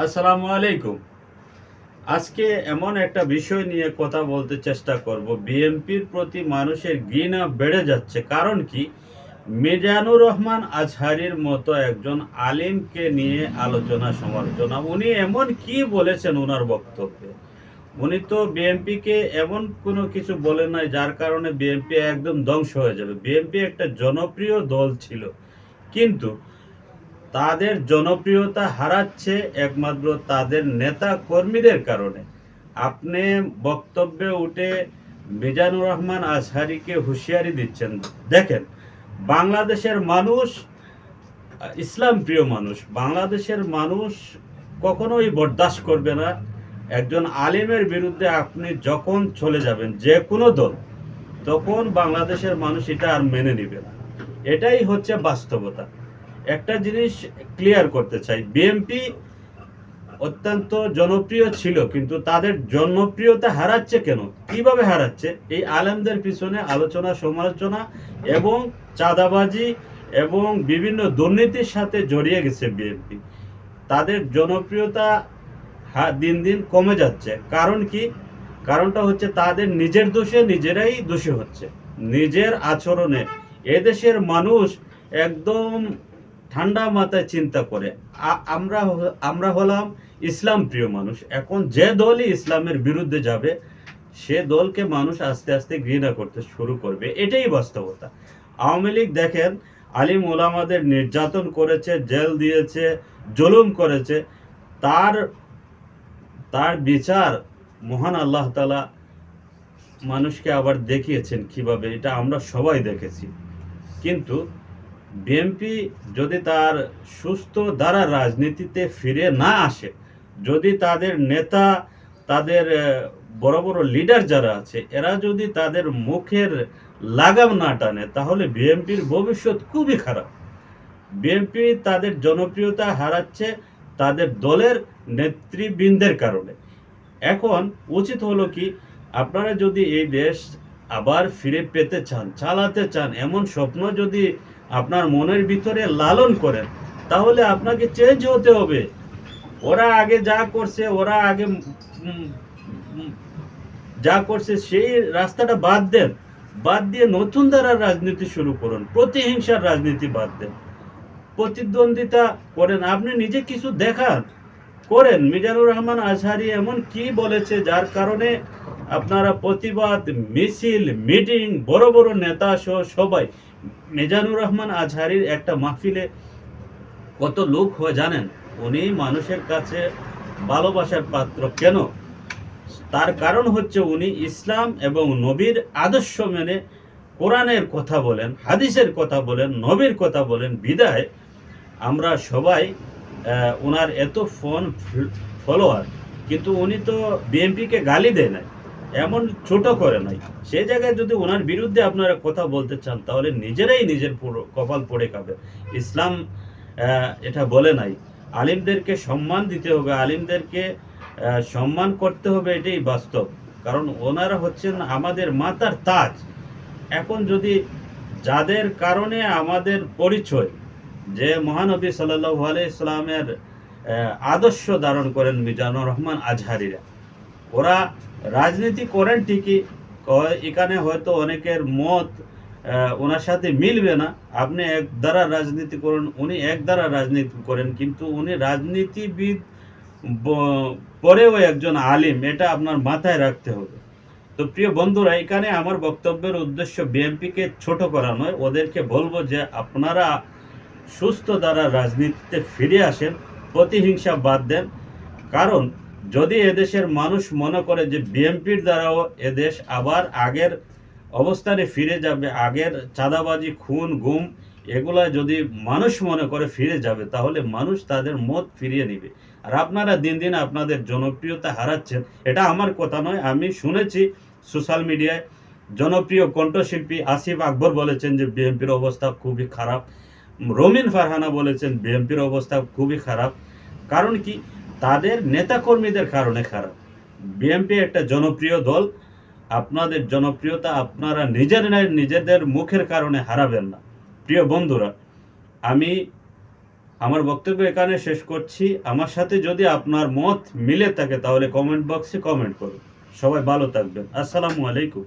আসসালামু আলাইকুম। আজকে এমন একটা বিষয় নিয়ে কথা বলতে চেষ্টা করব। বিএনপির প্রতি মানুষের ঘৃণা বেড়ে যাচ্ছে। কারণ কি? মিজানুর রহমান আজহারীর মতো একজন আলিমকে নিয়ে আলোচনা সমালোচনা। উনি এমন কি বলেছেন উনার বক্তব্যে? উনি তো বিএনপিকে এমন কোনো কিছু বলেন নাই যার কারণে বিএনপি একদম ধ্বংস হয়ে যাবে। বিএনপি একটা জনপ্রিয় দল ছিল। কিন্তু তাদের জনপ্রিয়তা হারাচ্ছে একমাত্র তাদের নেতা কর্মীদের কারণে। আপনি বক্তব্যে উঠে মিজানুর রহমান আজহারীকে হুঁশিয়ারি দিচ্ছেন। দেখেন, বাংলাদেশের মানুষ ইসলাম প্রিয় মানুষ। বাংলাদেশের মানুষ কখনোই বরদাস্ত করবে না একজন আলেমের বিরুদ্ধে আপনি যখন চলে যাবেন যে কোনো দল, তখন বাংলাদেশের মানুষ এটা আর মেনে নিবে না। এটাই হচ্ছে বাস্তবতা। একটা জিনিস ক্লিয়ার করতে চাই, বিএনপি অত্যন্ত জনপ্রিয় ছিল, কিন্তু তাদের জনপ্রিয়তা হারাচ্ছে কেন? কিভাবে হারাচ্ছে? এই আলেমদের পিছনে আলোচনা সমালোচনা এবং চাঁদাবাজি এবং বিভিন্ন দুর্নীতির সাথে জড়িয়ে গেছে বিএনপি। তাদের জনপ্রিয়তা দিন দিন কমে যাচ্ছে। কারণ কি? কারণটা হচ্ছে তাদের নিজের দোষে নিজেরাই দোষী হচ্ছে, নিজের আচরণে। এদেশের মানুষ একদম ঠান্ডা মাথায় চিন্তা করে। আমরা আমরা হলাম ইসলাম প্রিয় মানুষ। এখন যে দলই ইসলামের বিরুদ্ধে যাবে, সে দলকে মানুষ আস্তে আস্তে ঘৃণা করতে শুরু করবে। এটাই বাস্তবতা। আওয়ামী লীগ দেখেন, আলিম ওলামাদের নির্যাতন করেছে, জেল দিয়েছে, জুলুম করেছে। তার তার বিচার মহান আল্লাহ তাআলা মানুষকে আবার দেখিয়েছেন কিভাবে, এটা আমরা সবাই দেখেছি। কিন্তু বিএনপি যদি তার সুস্থ ধারা রাজনীতিতে ফিরে না আসে, যদি তাদের নেতা, তাদের বড় বড় লিডার যারা আছে, এরা যদি তাদের মুখের লাগাম না টানে, তাহলে বিএনপির ভবিষ্যৎ খুবই খারাপ। বিএনপি তাদের জনপ্রিয়তা হারাচ্ছে তাদের দলের নেতৃবৃন্দের কারণে। এখন উচিত হলো কি, আপনারা যদি এই দেশ আবার ফিরে পেতে চান, চালাতে চান, এমন স্বপ্ন যদি আপনার মনের ভিতরে লালন করেন, তাহলে আপনাকে চেঞ্জ হতে হবে। ওরা আগে যা করছে, ওরা আগে যা করছে সেই রাস্তাটা বাদ দেন। বাদ দিয়ে নতুন ধারার রাজনীতি শুরু করুন। প্রতিহিংসার রাজনীতি বাদ দেন, প্রতিদ্বন্দ্বিতা করেন। আপনি নিজে কিছু দেখান, করেন। মিজানুর রহমান আজহারী এমন কি বলেছে যার কারণে আপনারা প্রতিবাদ মিছিল মিটিং, বড় বড় নেতা সহ সবাই? মিজানুর রহমান আজহারীর একটা মাহফিলে কত লোক হয় জানেন? উনি মানুষের কাছে ভালোবাসার পাত্র কেন? তার কারণ হচ্ছে উনি ইসলাম এবং নবীর আদর্শ মেনে কোরআনের কথা বলেন, হাদিসের কথা বলেন, নবীর কথা বলেন। বিদায় আমরা সবাই ওনার এত ফলোয়ার, কিন্তু উনি তো বিএনপিকে গালি দেয় নাই, এমন ছোট করে নাই। সেই জায়গায় যদি ওনার বিরুদ্ধে আপনারা কথা বলতে চান, তাহলে নিজেরাই নিজের কপাল পড়ে খাবে। ইসলাম এটা বলে নাই। আলিমদেরকে সম্মান দিতে হবে, আলিমদেরকে সম্মান করতে হবে, এটাই বাস্তব। কারণ ওনারা হচ্ছেন আমাদের মাথার তাজ। এখন যদি যাদের কারণে আমাদের পরিচয়, যে মহানবী সাল্লাল্লাহু আলাইহি সাল্লামের আদর্শ ধারণ করেন মিজানুর রহমান আজহারীরা, ওরা রাজনীতি করেন ঠিকই, এখানে হয়তো অনেকের মত ওনার সাথে মিলবে না। আপনি এক দ্বারা রাজনীতি করুন, উনি এক দ্বারা রাজনীতি করেন, কিন্তু উনি রাজনীতিবিদ পরেও একজন আলিম, এটা আপনার মাথায় রাখতে হবে। তো প্রিয় বন্ধুরা, এখানে আমার বক্তব্যের উদ্দেশ্য বিএনপিকে ছোট করা নয়। ওদেরকে বলবো যে আপনারা সুস্থ দ্বারা রাজনীতিতে ফিরে আসেন, প্রতিহিংসা বাদ দেন। কারণ যদি এদেশের মানুষ মনে করে যে বিএনপির দ্বারাও এদেশ আবার আগের অবস্থানে ফিরে যাবে, আগের চাঁদাবাজি, খুন, গুম, এগুলা যদি মানুষ মনে করে ফিরে যাবে, তাহলে মানুষ তাদের মত ফিরিয়ে নিবে। আর আপনারা দিন দিন আপনাদের জনপ্রিয়তা হারাচ্ছেন। এটা আমার কথা নয়, আমি শুনেছি সোশ্যাল মিডিয়ায়। জনপ্রিয় কণ্ঠশিল্পী আসিফ আকবর বলেছেন যে বিএনপির অবস্থা খুবই খারাপ। রমিন ফারহানা বলেছেন বিএনপির অবস্থা খুবই খারাপ। কারণ কি? তাদের নেতাকর্মীদের কারণে খারাপ। বিএনপি একটা জনপ্রিয় দল। আপনাদের জনপ্রিয়তা আপনারা নিজেদের মুখের কারণে হারাবেন না। প্রিয় বন্ধুরা, আমি আমার বক্তব্য এখানে শেষ করছি। আমার সাথে যদি আপনার মত মিলে থাকে তাহলে কমেন্ট বক্সে কমেন্ট করুন। সবাই ভালো থাকবেন। আসসালামু আলাইকুম।